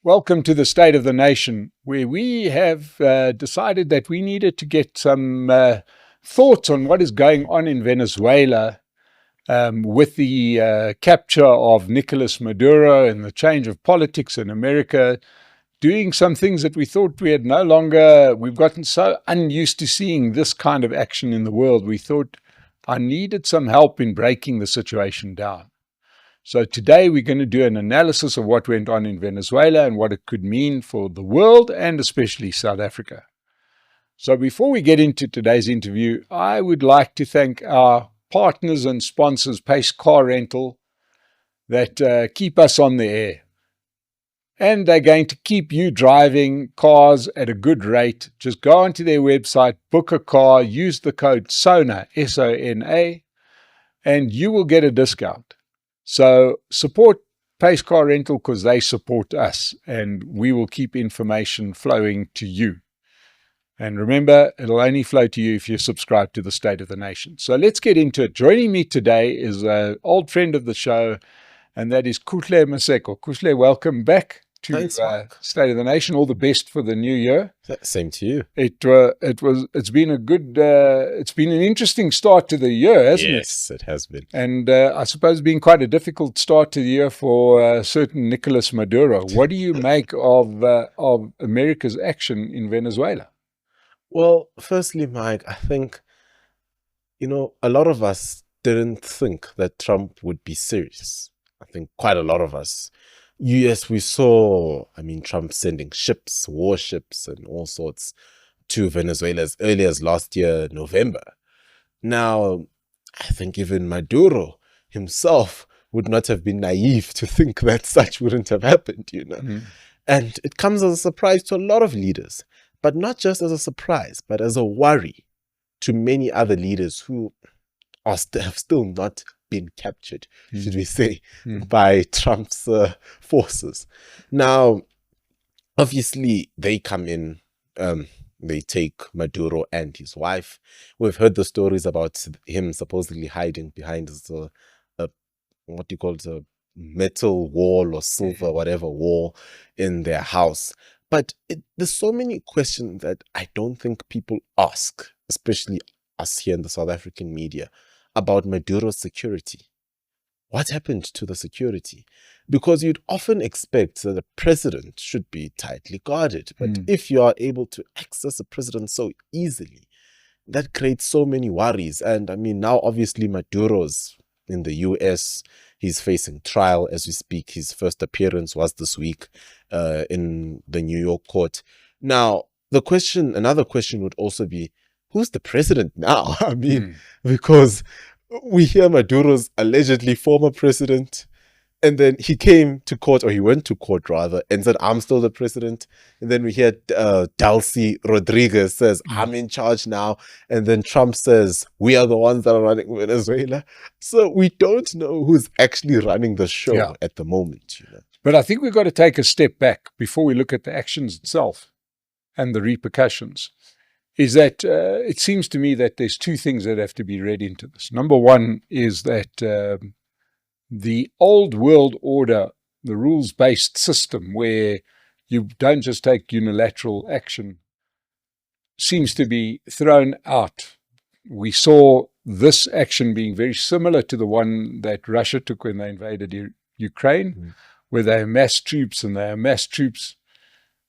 Welcome to the State of the Nation, where we have decided that we needed to get some thoughts on what is going on in Venezuela with the capture of Nicolás Maduro and the change of politics in America, doing some things that we thought we've gotten so unused to seeing this kind of action in the world. We thought I needed some help in breaking the situation down. So today we're going to do an analysis of what went on in Venezuela and what it could mean for the world and especially South Africa. So before we get into today's interview, I would like to thank our partners and sponsors, Pace Car Rental, that keep us on the air. And they're going to keep you driving cars at a good rate. Just go onto their website, book a car, use the code SONA, S-O-N-A, and you will get a discount. So support Pace Car Rental because they support us, and we will keep information flowing to you. And remember, it'll only flow to you if you subscribe to the State of the Nation. So let's get into it. Joining me today is an old friend of the show, and that is Kuhle Maseko. Kuhle, welcome back to State of the Nation. All the best for the new year. Same to you. It's been an interesting start to the year, hasn't it? Yes, it has been. And I suppose it's been quite a difficult start to the year for certain Nicolás Maduro. What do you make of America's action in Venezuela? Well, firstly, Mike, I think, a lot of us didn't think that Trump would be serious. I think quite a lot of us. Yes, we saw, Trump sending ships, warships and all sorts to Venezuela as early as last year, November. Now, I think even Maduro himself would not have been naive to think that such wouldn't have happened, Mm-hmm. And it comes as a surprise to a lot of leaders, but not just as a surprise, but as a worry to many other leaders who have still not been captured, should we say, by Trump's forces. Now, obviously, they come in, they take Maduro and his wife. We've heard the stories about him supposedly hiding behind a metal wall or silver, whatever wall in their house. But there's so many questions that I don't think people ask, especially us here in the South African media, about Maduro's security. What happened to the security? Because you'd often expect that the president should be tightly guarded. But if you are able to access a president so easily, that creates so many worries. And now obviously Maduro's in the US. He's facing trial as we speak. His first appearance was this week in the New York court. Now, another question would also be, who's the president now? Because we hear Maduro's allegedly former president, and then he went to court rather, and said, I'm still the president. And then we hear Delcy Rodriguez says, I'm in charge now. And then Trump says, we are the ones that are running Venezuela. So we don't know who's actually running the show at the moment. But I think we've got to take a step back before we look at the actions itself and the repercussions. Is that it seems to me that there's two things that have to be read into this. Number one is that the old world order, the rules-based system where you don't just take unilateral action, seems to be thrown out. We saw this action being very similar to the one that Russia took when they invaded Ukraine, where they amassed troops and they amassed troops.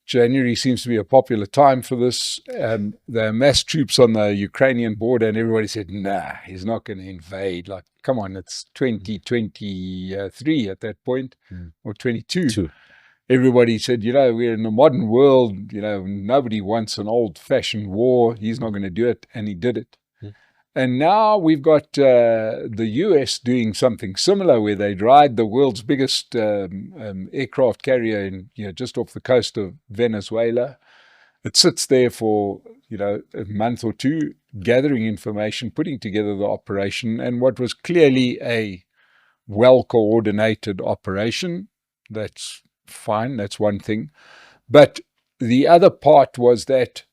January seems to be a popular time for this. They amassed troops on the Ukrainian border and everybody said, nah, he's not going to invade. Like, come on, it's 2023 at that point, or 22. Everybody said, we're in a modern world, nobody wants an old-fashioned war. He's not going to do it, and he did it. And now we've got the US doing something similar where they ride the world's biggest aircraft carrier in, just off the coast of Venezuela. It sits there for, a month or two, gathering information, putting together the operation, and what was clearly a well-coordinated operation. That's fine. That's one thing. But the other part was that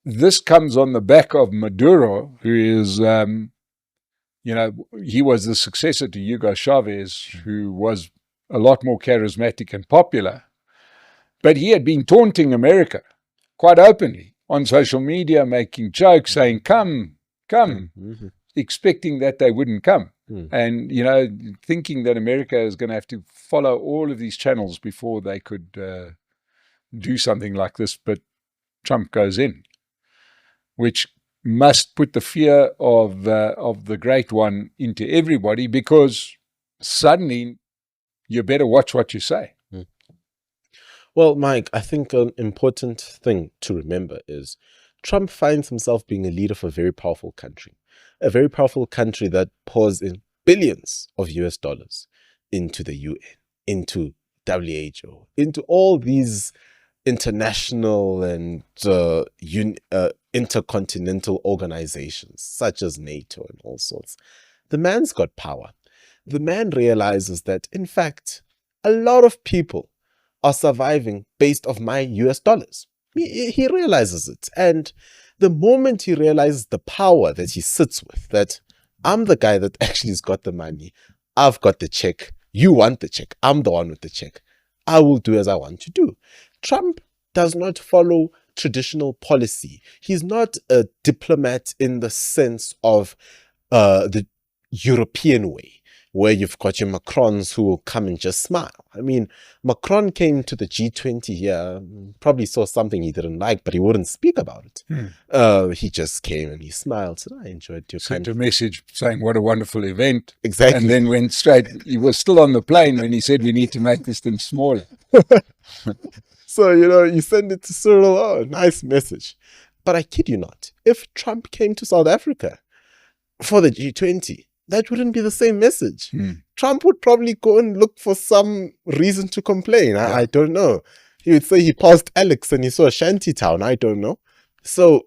this comes on the back of Maduro, who is, he was the successor to Hugo Chavez, who was a lot more charismatic and popular. But he had been taunting America quite openly on social media, making jokes, saying, come, expecting that they wouldn't come. And, thinking that America is going to have to follow all of these channels before they could do something like this. But Trump goes in, which must put the fear of the great one into everybody, because suddenly you better watch what you say. Well, Mike, I think an important thing to remember is Trump finds himself being a leader for a very powerful country that pours in billions of US dollars into the UN, into WHO, into all these international and intercontinental organizations such as NATO and all sorts. The man's got power. The man realizes that, in fact, a lot of people are surviving based off my US dollars. He realizes it. And the moment he realizes the power that he sits with, that I'm the guy that actually has got the money, I've got the check, you want the check, I'm the one with the check, I will do as I want to do. Trump does not follow traditional policy. He's not a diplomat in the sense of the European way, where you've got your Macrons who will come and just smile. I mean, Macron came to the G20 here, probably saw something he didn't like, but he wouldn't speak about it. He just came and he smiled, said, I enjoyed your Sent a message saying what a wonderful event. Exactly. And then went straight. He was still on the plane when he said we need to make this thing smaller. So, you send it to Cyril, oh, nice message. But I kid you not, if Trump came to South Africa for the G20, that wouldn't be the same message. Trump would probably go and look for some reason to complain. I don't know. He would say he passed Alex and he saw a shanty town. I don't know. So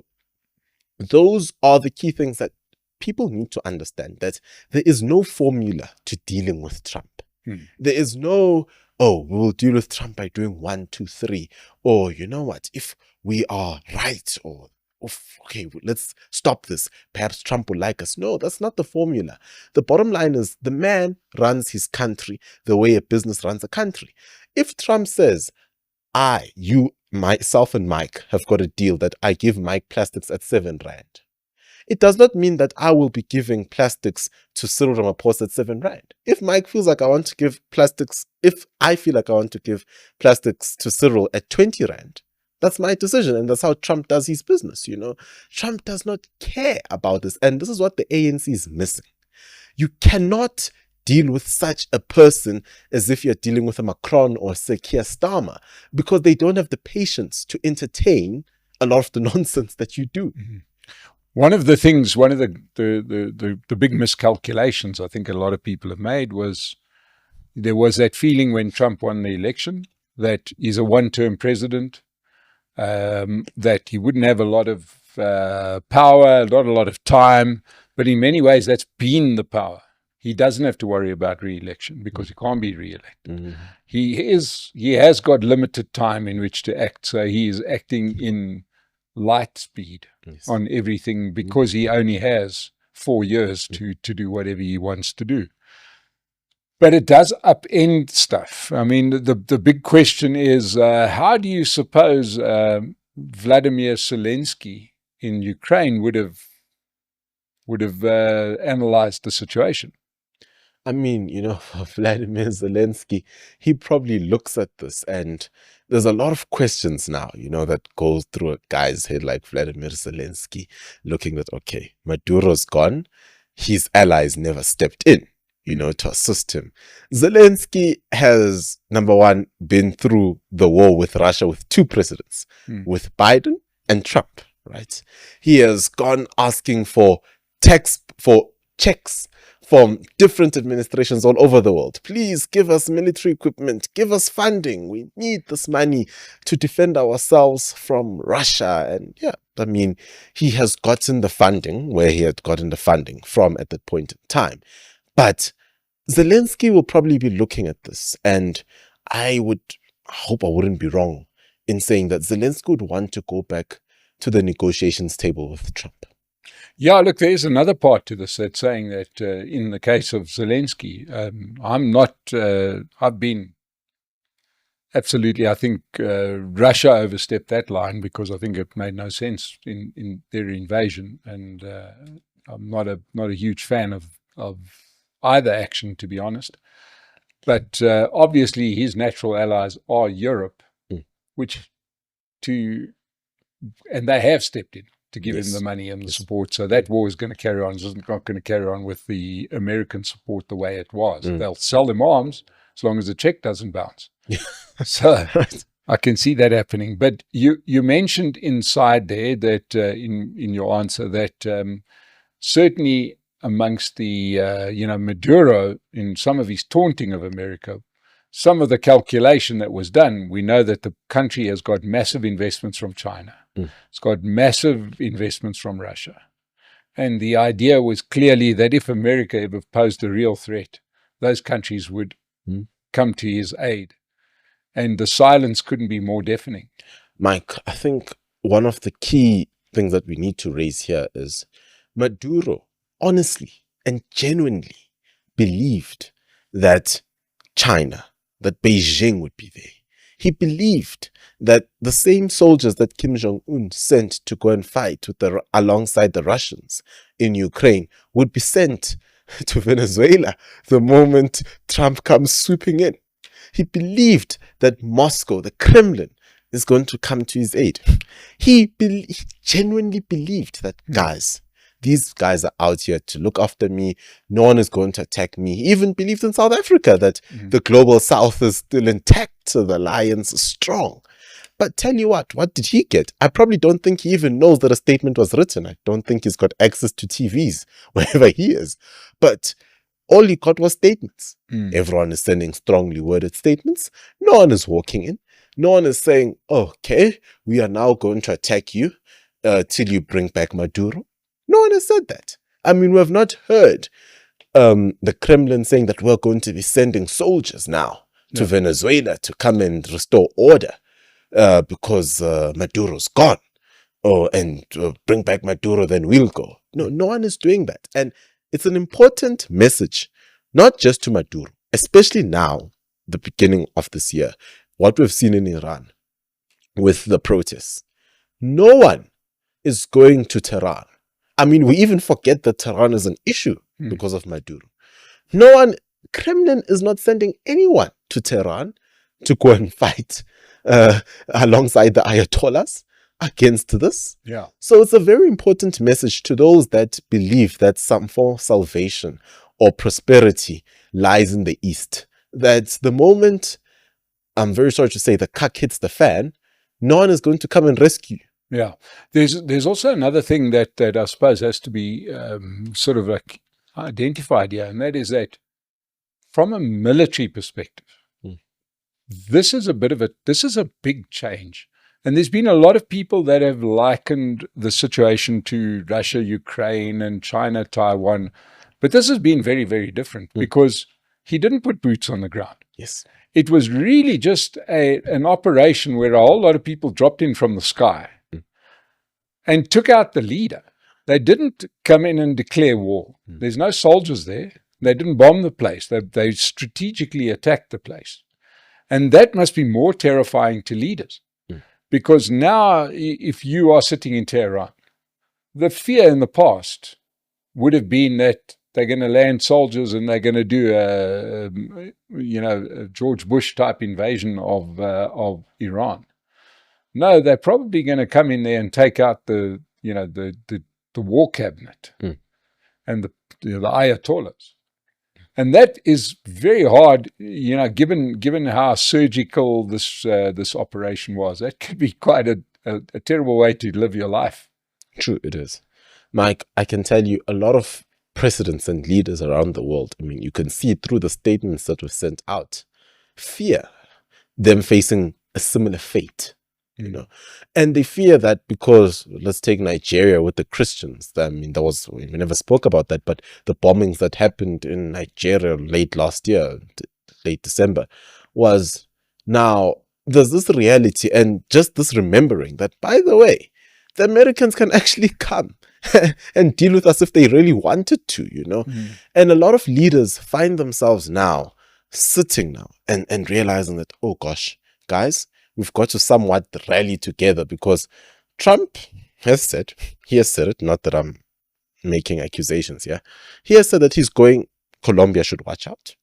those are the key things that people need to understand, that there is no formula to dealing with Trump. There is no, we'll deal with Trump by doing 1, 2, 3. Or you know what, if we are right, or okay, let's stop this, perhaps Trump will like us. No, that's not the formula. The bottom line is the man runs his country the way a business runs a country. If Trump says, myself and Mike have got a deal that I give Mike plastics at 7 rand, it does not mean that I will be giving plastics to Cyril Ramaphosa at 7 rand. If Mike feels like I want to give plastics, if I feel like I want to give plastics to Cyril at 20 rand, that's my decision, and that's how Trump does his business, Trump does not care about this, and this is what the ANC is missing. You cannot deal with such a person as if you're dealing with a Macron or Sir Keir Starmer, because they don't have the patience to entertain a lot of the nonsense that you do. One of the big miscalculations I think a lot of people have made was there was that feeling when Trump won the election that he's a one-term president, that he wouldn't have a lot of power, not a lot of time, but in many ways that's been the power. He doesn't have to worry about re-election because he can't be re-elected. He has got limited time in which to act, so he is acting in light speed on everything because he only has 4 years to do whatever he wants to do. But it does upend stuff. I mean, the big question is, how do you suppose Vladimir Zelensky in Ukraine would have analyzed the situation? I mean, Vladimir Zelensky, he probably looks at this, and there's a lot of questions now, that goes through a guy's head like Vladimir Zelensky, looking at, okay, Maduro's gone, his allies never stepped in, to assist him. Zelensky has, number one, been through the war with Russia with 2 presidents, with Biden and Trump, right? He has gone asking for checks from different administrations all over the world. Please give us military equipment, give us funding. We need this money to defend ourselves from Russia. And he has gotten the funding where he had gotten the funding from at that point in time. But Zelensky will probably be looking at this, and I hope I wouldn't be wrong in saying that Zelensky would want to go back to the negotiations table with Trump. Yeah, look, there's another part to this that's saying that in the case of Zelensky, I've been Absolutely. I think Russia overstepped that line because I think it made no sense in their invasion. And I'm not a huge fan of either action, to be honest. But obviously his natural allies are Europe, and they have stepped in to give him the money and the support. So that war is going to carry on. It's not going to carry on with the American support the way it was. They'll sell them arms as long as the check doesn't bounce. So I can see that happening. But you mentioned inside there that in your answer that certainly amongst the Maduro, in some of his taunting of America, some of the calculation that was done, we know that the country has got massive investments from China. It's got massive investments from Russia. And the idea was clearly that if America ever posed a real threat, those countries would come to his aid. And the silence couldn't be more deafening. Mike, I think one of the key things that we need to raise here is Maduro honestly and genuinely believed that that Beijing would be there. He believed that the same soldiers that Kim Jong-un sent to go and fight alongside the Russians in Ukraine would be sent to Venezuela the moment Trump comes swooping in. He believed that Moscow, the Kremlin, is going to come to his aid. He genuinely believed that, these guys are out here to look after me. No one is going to attack me. He even believed in South Africa that the global South is still intact, so the alliance is strong. But tell you what did he get? I probably don't think he even knows that a statement was written. I don't think he's got access to TVs wherever he is. But all he got was statements. Everyone is sending strongly worded statements. No one is walking in. No one is saying, okay, we are now going to attack you till you bring back Maduro. No one has said that. I mean, we have not heard the Kremlin saying that we're going to be sending soldiers now to Venezuela to come and restore order because Maduro's gone. And bring back Maduro, then we'll go. No one is doing that. And it's an important message, not just to Maduro, especially now, the beginning of this year, what we've seen in Iran with the protests. No one is going to Tehran. I mean, we even forget that Tehran is an issue because of Maduro. Kremlin is not sending anyone to Tehran to go and fight alongside the Ayatollahs against this. Yeah. So it's a very important message to those that believe that some form of salvation or prosperity lies in the East. That the moment, I'm very sorry to say, the cuck hits the fan, no one is going to come and rescue you. Yeah. There's also another thing that I suppose has to be sort of like identified here, and that is that from a military perspective, this is a big change. And there's been a lot of people that have likened the situation to Russia, Ukraine, and China, Taiwan. But this has been very, very different because he didn't put boots on the ground. Yes. It was really just an operation where a whole lot of people dropped in from the sky and took out the leader. They didn't come in and declare war. There's no soldiers there. They didn't bomb the place. They strategically attacked the place. And that must be more terrifying to leaders. Because now, if you are sitting in Tehran, the fear in the past would have been that they're going to land soldiers and they're going to do a George Bush type invasion of Iran. No, they're probably going to come in there and take out the war cabinet and the Ayatollahs. And that is very hard, given how surgical this operation was. That could be quite a terrible way to live your life. True, it is. Mike, I can tell you a lot of presidents and leaders around the world, I mean, you can see it through the statements that were sent out, fear them facing a similar fate. And they fear that because, let's take Nigeria with the Christians. I mean, we never spoke about that, but the bombings that happened in Nigeria late last year, late December, was now there's this reality and just this remembering that, by the way, the Americans can actually come and deal with us if they really wanted to, And a lot of leaders find themselves now sitting now and realizing that, oh gosh, guys, we've got to somewhat rally together, because Trump has said, he has said it, not that I'm making accusations here. He has said that Colombia should watch out.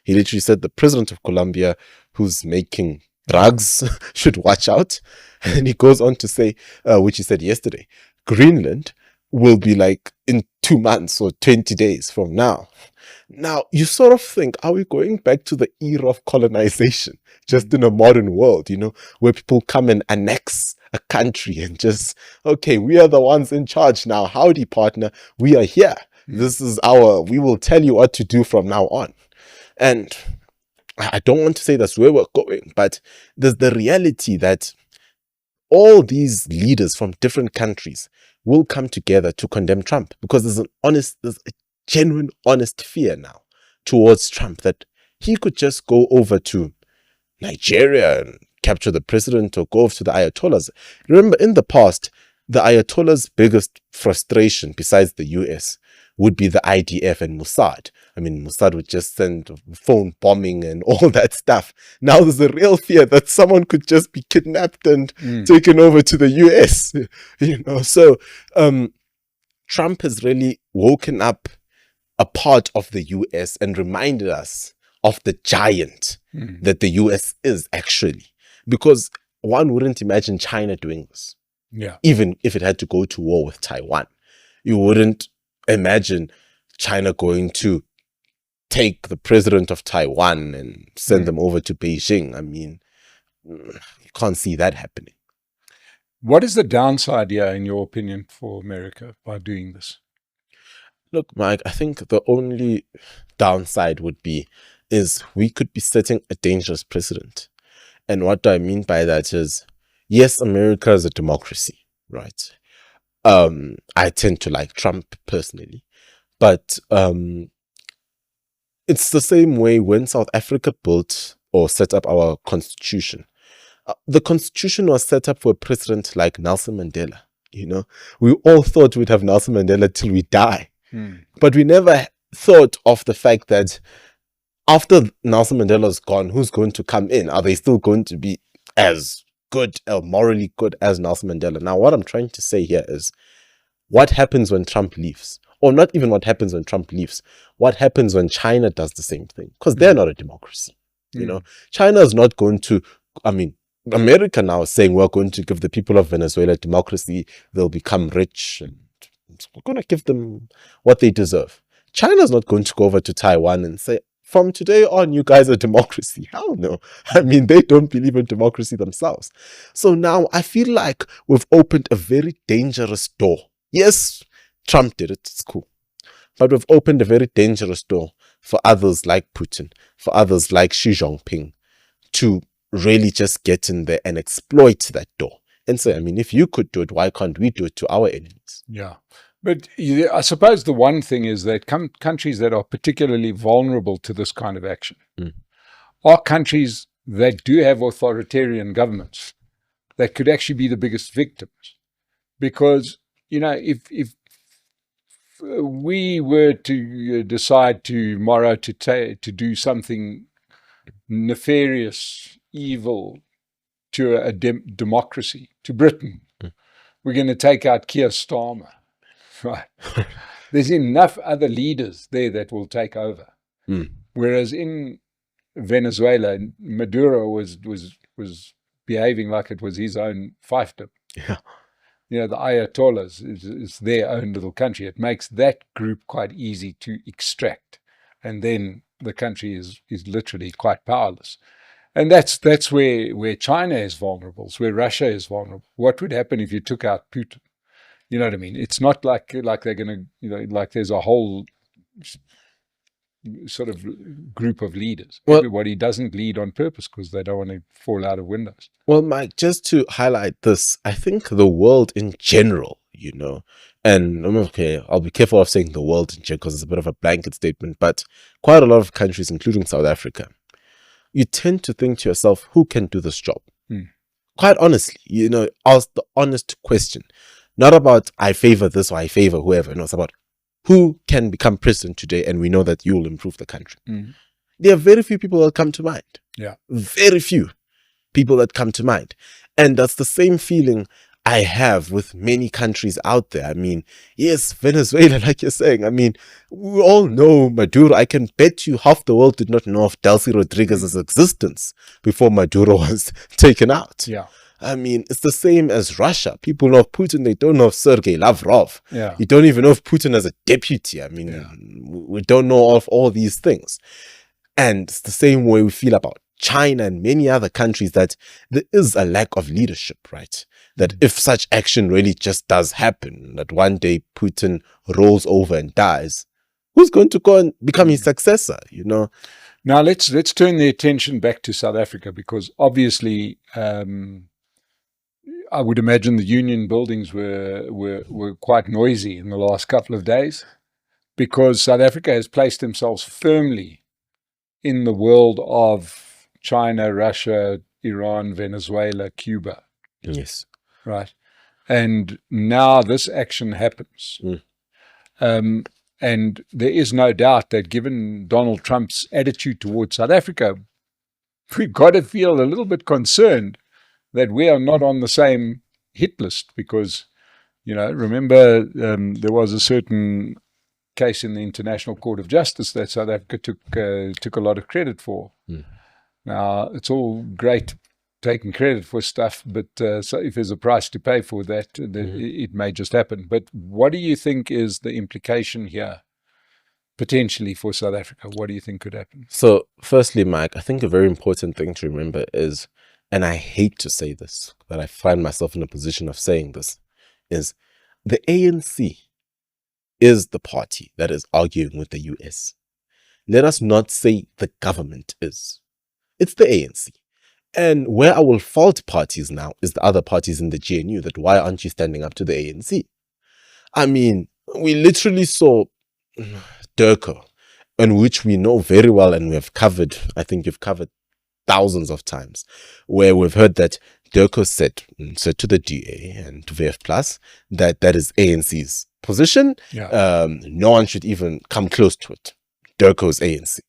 He literally said the president of Colombia, who's making drugs, should watch out. And he goes on to say, which he said yesterday, Greenland will be like in 2 months or 20 days from now. Now, you sort of think, are we going back to the era of colonization, just in a modern world, where people come and annex a country and just, okay, we are the ones in charge now. Howdy, partner. We are here. This is we will tell you what to do from now on. And I don't want to say that's where we're going, but there's the reality that all these leaders from different countries will come together to condemn Trump, because there's a genuine, honest fear now towards Trump that he could just go over to Nigeria and capture the president, or go over to the Ayatollahs. Remember, in the past, the Ayatollah's biggest frustration, besides the US, would be the IDF and Mossad. I mean, Mossad would just send phone bombing and all that stuff. Now there's a real fear that someone could just be kidnapped and taken over to the US. So Trump has really woken up a part of the US and reminded us of the giant that the US is actually. Because one wouldn't imagine China doing this. Yeah. Even if it had to go to war with Taiwan. You wouldn't imagine China going to take the president of Taiwan and send them over to Beijing. I mean, you can't see that happening. What is the downside here, in your opinion, for America by doing this? Look, Mike, I think the only downside is we could be setting a dangerous precedent. And what do I mean by that is, yes, America is a democracy, right? I tend to like Trump personally, but it's the same way when South Africa built or set up our constitution. The constitution was set up for a president like Nelson Mandela. We all thought we'd have Nelson Mandela till we die, but we never thought of the fact that after Nelson Mandela's gone, who's going to come in? Are they still going to be as good or morally good as Nelson Mandela? Now, what I'm trying to say here is, what happens when Trump leaves? Or not even what happens when Trump leaves. What happens when China does the same thing? Because they're not a democracy. China is not going to, America now is saying we're going to give the people of Venezuela democracy. They'll become rich and we're going to give them what they deserve. China's not going to go over to Taiwan and say, from today on, you guys are democracy. Hell no. They don't believe in democracy themselves. So now I feel like we've opened a very dangerous door. Yes, Trump did it. It's cool. But we've opened a very dangerous door for others like Putin, for others like Xi Jinping, to really just get in there and exploit that door. And say, if you could do it, why can't we do it to our enemies? Yeah. But I suppose the one thing is that countries that are particularly vulnerable to this kind of action are countries that do have authoritarian governments that could actually be the biggest victims. Because, if we were to decide tomorrow to do something nefarious, evil to a democracy, to Britain, we're going to take out Keir Starmer. Right. There's enough other leaders there that will take over. Whereas in Venezuela, Maduro was behaving like it was his own fiefdom. Yeah. The Ayatollahs is their own little country. It makes that group quite easy to extract. And then the country is literally quite powerless. And that's where China is vulnerable. It's where Russia is vulnerable. What would happen if you took out Putin? You know what I mean? It's not like they're going to, like there's a whole sort of group of leaders. Well, everybody doesn't lead on purpose because they don't want to fall out of windows. Well, Mike, just to highlight this, I think the world in general, and okay, I'll be careful of saying the world in general because it's a bit of a blanket statement, but quite a lot of countries, including South Africa, you tend to think to yourself, who can do this job? Quite honestly, ask the honest question. Not about I favor this or I favor whoever. No, it's about who can become president today, and we know that you will improve the country. There are very few people that come to mind. Yeah. Very few. people that come to mind. And that's the same feeling I have with many countries out there. I mean, yes, Venezuela, like you're saying. I mean, we all know Maduro. I can bet you half the world did not know of Delcy Rodriguez's existence before Maduro was taken out. Yeah. I mean, it's the same as Russia. People know of Putin. They don't know of Sergei Lavrov. Yeah. You don't even know of Putin as a deputy. I mean, we don't know of all these things. And it's the same way we feel about China and many other countries, that there is a lack of leadership, right? That if such action really just does happen, that one day Putin rolls over and dies, who's going to go and become his successor, you know? Now let's turn the attention back to South Africa, because obviously I would imagine the union buildings were quite noisy in the last couple of days, because South Africa has placed themselves firmly in the world of China, Russia, Iran, Venezuela, Cuba. Yes. Right. And now this action happens. And there is no doubt that given Donald Trump's attitude towards South Africa, we've got to feel a little bit concerned that we are not on the same hit list, because, you know, remember there was a certain case in the International Court of Justice that South Africa took a lot of credit for. Now, it's all great taking credit for stuff, but so if there's a price to pay for that, it may just happen. But what do you think is the implication here, potentially, for South Africa? What do you think could happen? So, firstly, Mike, I think a very important thing to remember is, and I hate to say this, but I find myself in a position of saying this, is the ANC is the party that is arguing with the US. Let us not say the government is. It's the ANC. And where I will fault parties now is the other parties in the GNU, that why aren't you standing up to the ANC? I mean, we literally saw Durko, in which we know very well, and we have covered, I think you've covered thousands of times, where we've heard that Durko said to the DA and to VF Plus that that is ANC's position. No one should even come close to it. Durko's ANC.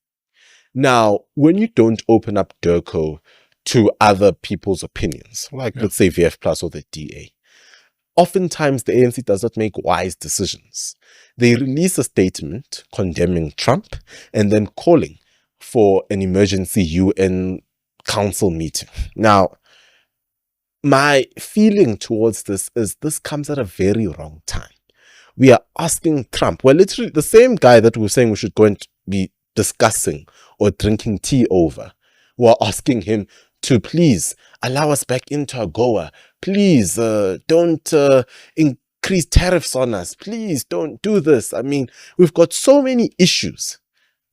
Now, when you don't open up Durko to other people's opinions, like let's say VF Plus or the DA, oftentimes the ANC does not make wise decisions. They release a statement condemning Trump and then calling for an emergency UN council meeting. Now, my feeling towards this is this comes at a very wrong time. We are asking Trump, well, literally the same guy that we're saying we should go and be discussing or drinking tea over, we're asking him to please allow us back into AGOA. Please don't increase tariffs on us. Please don't do this. I mean, we've got so many issues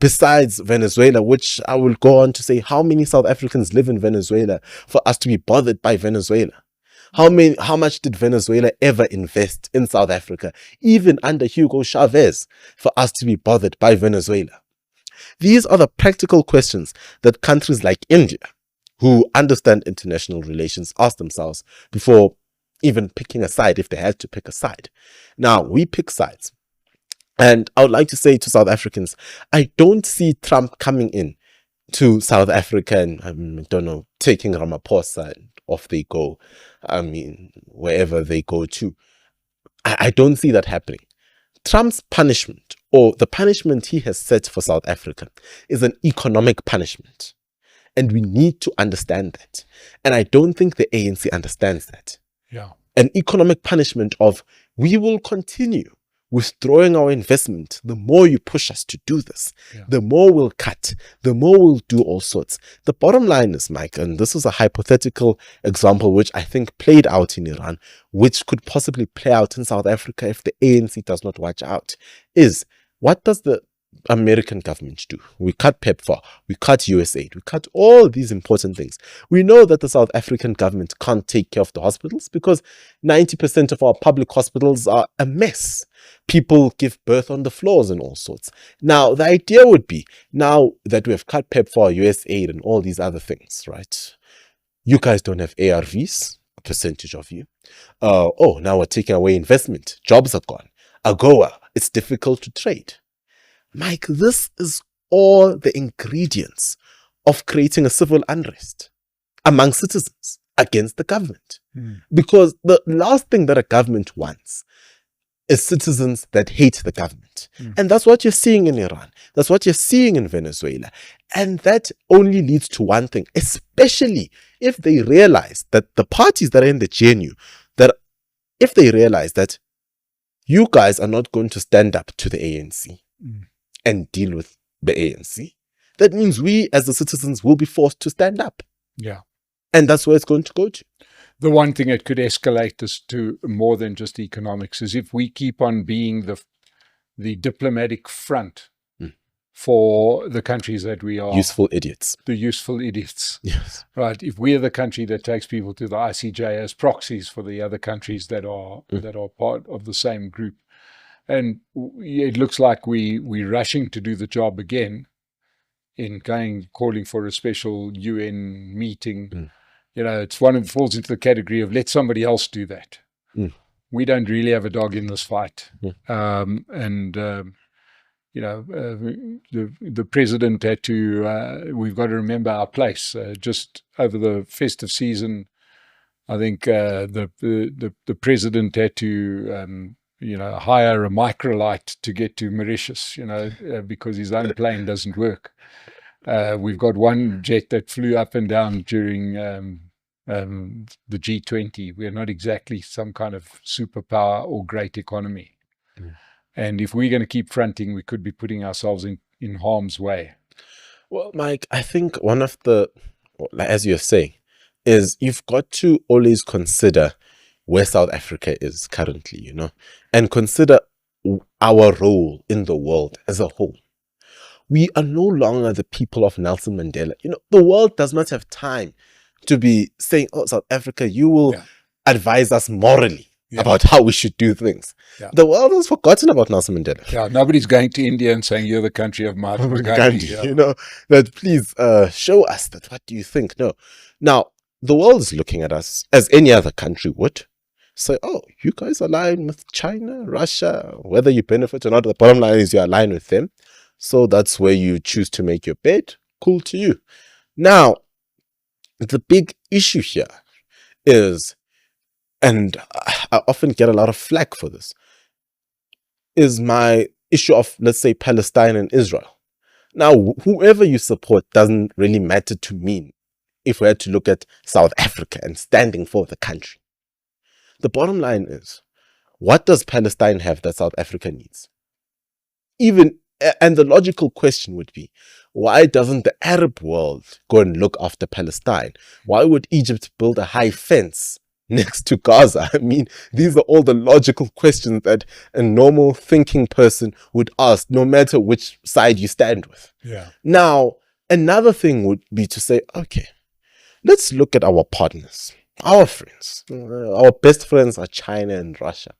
besides Venezuela, which I will go on to say, how many South Africans live in Venezuela for us to be bothered by Venezuela? How much did Venezuela ever invest in South Africa, even under Hugo Chavez, for us to be bothered by Venezuela? These are the practical questions that countries like India, who understand international relations, ask themselves before even picking a side, if they had to pick a side. Now, we pick sides. And I would like to say to South Africans, I don't see Trump coming in to South Africa and, I don't know, taking Ramaphosa and off they go. I mean, wherever they go to. I don't see that happening. Trump's punishment, or the punishment he has set for South Africa, is an economic punishment. And we need to understand that. And I don't think the ANC understands that. An economic punishment of, we will continue withdrawing our investment. The more you push us to do this, the more we'll cut, the more we'll do all sorts. The bottom line is, Mike, and this is a hypothetical example which I think played out in Iran, which could possibly play out in South Africa if the ANC does not watch out, is what does the American government do? We cut PEPFAR, we cut USAID, we cut all these important things. We know that the South African government can't take care of the hospitals because 90% of our public hospitals are a mess. People give birth on the floors and all sorts. Now, the idea would be, now that we have cut PEPFAR, USAID, and all these other things, right? You guys don't have ARVs, a percentage of you. Oh, now we're taking away investment. Jobs are gone. AGOA, it's difficult to trade. Mike, this is all the ingredients of creating a civil unrest. among citizens against the government. Because the last thing that a government wants is citizens that hate the government. And that's what you're seeing in Iran. That's what you're seeing in Venezuela. And that only leads to one thing, especially if they realize that the parties that are in the GNU, that if they realize that you guys are not going to stand up to the ANC and deal with the ANC, that means we as the citizens will be forced to stand up. Yeah. And that's where it's going to go to. The one thing that could escalate this to more than just economics is if we keep on being the diplomatic front for the countries that we are. Useful idiots. The useful idiots. Yes. Right. If we're the country that takes people to the ICJ as proxies for the other countries that are part of the same group. And it looks like we're rushing to do the job again in calling for a special UN meeting. It's falls into the category of let somebody else do that. We don't really have a dog in this fight. The president had to, we've got to remember our place. Just over the festive season, I think the president had to, hire a microlight to get to Mauritius, because his own plane doesn't work. We've got one jet that flew up and down during the G20. We're not exactly some kind of superpower or great economy. And if we're going to keep fronting, we could be putting ourselves in harm's way. Well, Mike, I think one of the, as you're saying, is you've got to always consider where South Africa is currently, and consider our role in the world as a whole. We are no longer the people of Nelson Mandela. The world does not have time to be saying, oh, South Africa, you will advise us morally about how we should do things. The world has forgotten about Nelson Mandela. Yeah, nobody's going to India and saying, you're the country of Mahatma Gandhi. That please show us that. What do you think? No. Now, the world is looking at us as any other country would. Say, oh, you guys align with China, Russia, whether you benefit or not. The bottom line is you align with them. So that's where you choose to make your bed. Cool to you. Now, the big issue here is, and I often get a lot of flack for this, is my issue of, let's say, Palestine and Israel. Now, whoever you support doesn't really matter to me if we had to look at South Africa and standing for the country. The bottom line is, what does Palestine have that South Africa needs? And the logical question would be, why doesn't the Arab world go and look after Palestine? Why would Egypt build a high fence next to Gaza? I mean, these are all the logical questions that a normal thinking person would ask, no matter which side you stand with. Now, another thing would be to say, okay, let's look at our partners, our friends. Our best friends are China and Russia.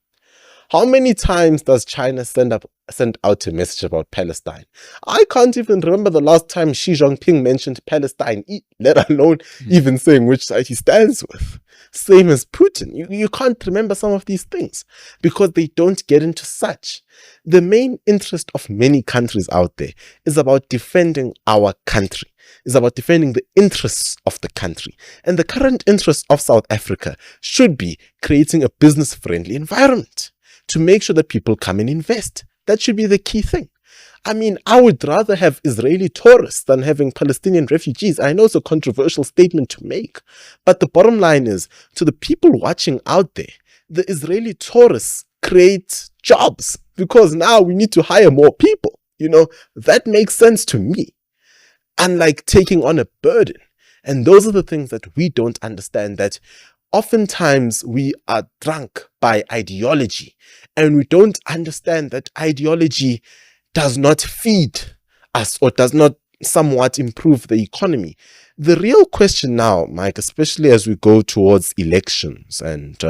How many times does China send out a message about Palestine? I can't even remember the last time Xi Jinping mentioned Palestine, let alone even saying which side he stands with. Same as Putin. You can't remember some of these things because they don't get into such. The main interest of many countries out there is about defending our country. It's about defending the interests of the country. And the current interest of South Africa should be creating a business-friendly environment to make sure that people come and invest. That should be the key thing. I mean, I would rather have Israeli tourists than having Palestinian refugees. I know it's a controversial statement to make, but the bottom line is, to the people watching out there, the Israeli tourists create jobs because now we need to hire more people. That makes sense to me. Unlike taking on a burden. And those are the things that we don't understand, that oftentimes we are drunk by ideology and we don't understand that ideology does not feed us or does not somewhat improve the economy. The real question now, Mike, especially as we go towards elections and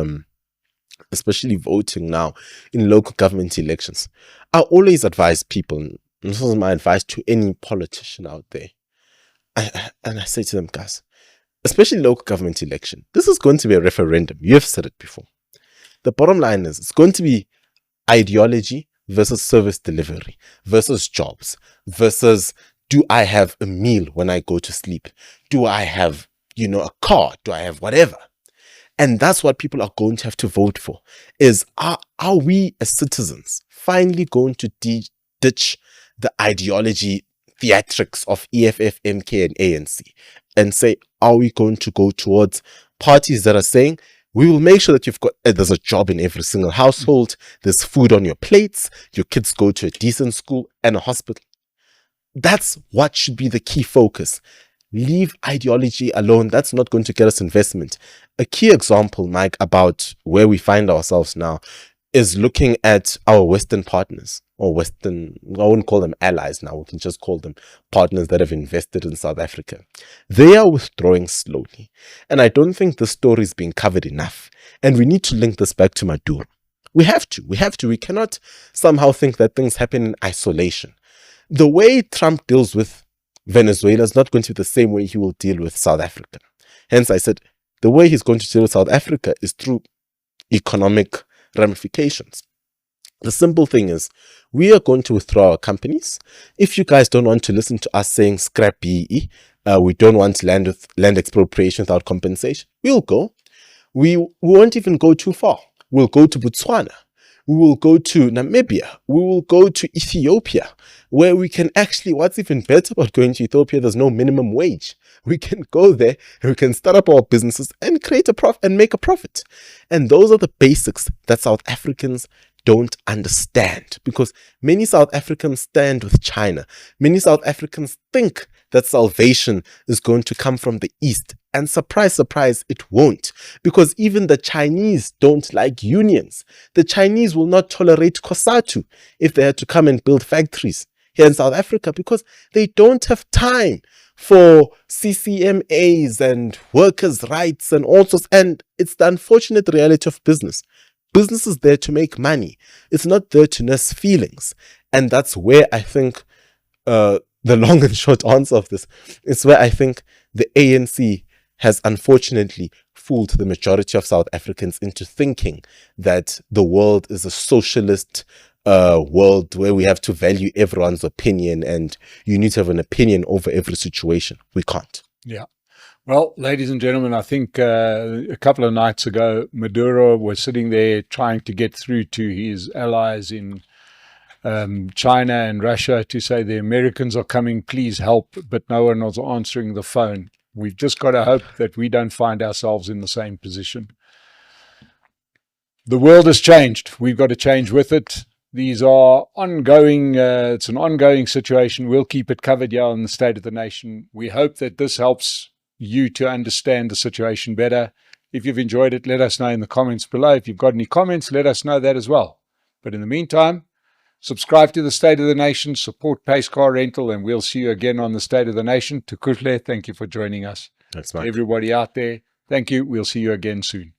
especially voting now in local government elections, I always advise people, and this is my advice to any politician out there, and I say to them, guys, especially local government election, this is going to be a referendum. You have said it before. The bottom line is, it's going to be ideology versus service delivery versus jobs versus, do I have a meal when I go to sleep? Do I have a car? Do I have whatever? And that's what people are going to have to vote for, is are we as citizens finally going to ditch the ideology theatrics of EFF, MK and ANC and say, are we going to go towards parties that are saying, we will make sure that you've got, there's a job in every single household, there's food on your plates, your kids go to a decent school and a hospital. That's what should be the key focus. Leave ideology alone. That's not going to get us investment. A key example, Mike, about where we find ourselves now is looking at our Western partners, or Western, I wouldn't call them allies now, we can just call them partners that have invested in South Africa. They are withdrawing slowly. And I don't think this story is being covered enough. And we need to link this back to Maduro. We have to. We cannot somehow think that things happen in isolation. The way Trump deals with Venezuela is not going to be the same way he will deal with South Africa. Hence, I said the way he's going to deal with South Africa is through economic ramifications. The simple thing is, we are going to withdraw our companies. If you guys don't want to listen to us saying scrap BEE, we don't want land expropriation without compensation, we'll go. We won't even go too far. We'll go to Botswana. We will go to Namibia. We will go to Ethiopia, where we can actually, what's even better about going to Ethiopia, there's no minimum wage. We can go there and we can start up our businesses and create a profit and make a profit. And those are the basics that South Africans don't understand, because many South Africans stand with China. Many South Africans think that salvation is going to come from the East. And surprise, surprise, it won't. Because even the Chinese don't like unions. The Chinese will not tolerate COSATU if they had to come and build factories here in South Africa, because they don't have time for CCMAs and workers' rights and all sorts. And it's the unfortunate reality of business. Business is there to make money. It's not there to nurse feelings. And that's where I think the long and short answer of this is where I think the ANC has unfortunately fooled the majority of South Africans into thinking that the world is a socialist world where we have to value everyone's opinion and you need to have an opinion over every situation. We can't. Yeah. Well, ladies and gentlemen, I think a couple of nights ago, Maduro was sitting there trying to get through to his allies in China and Russia to say the Americans are coming, please help, but no one was answering the phone. We've just got to hope that we don't find ourselves in the same position. The world has changed. We've got to change with it. These are ongoing, it's an ongoing situation. We'll keep it covered here on the State of the Nation. We hope that this helps you to understand the situation better. If you've enjoyed it, let us know in the comments below. If you've got any comments, let us know that as well. But in the meantime, subscribe to the State of the Nation, support Pace Car Rental, and we'll see you again on the State of the Nation. To Kuhle, thank you for joining us. Thanks, Mike. Everybody out there, thank you. We'll see you again soon.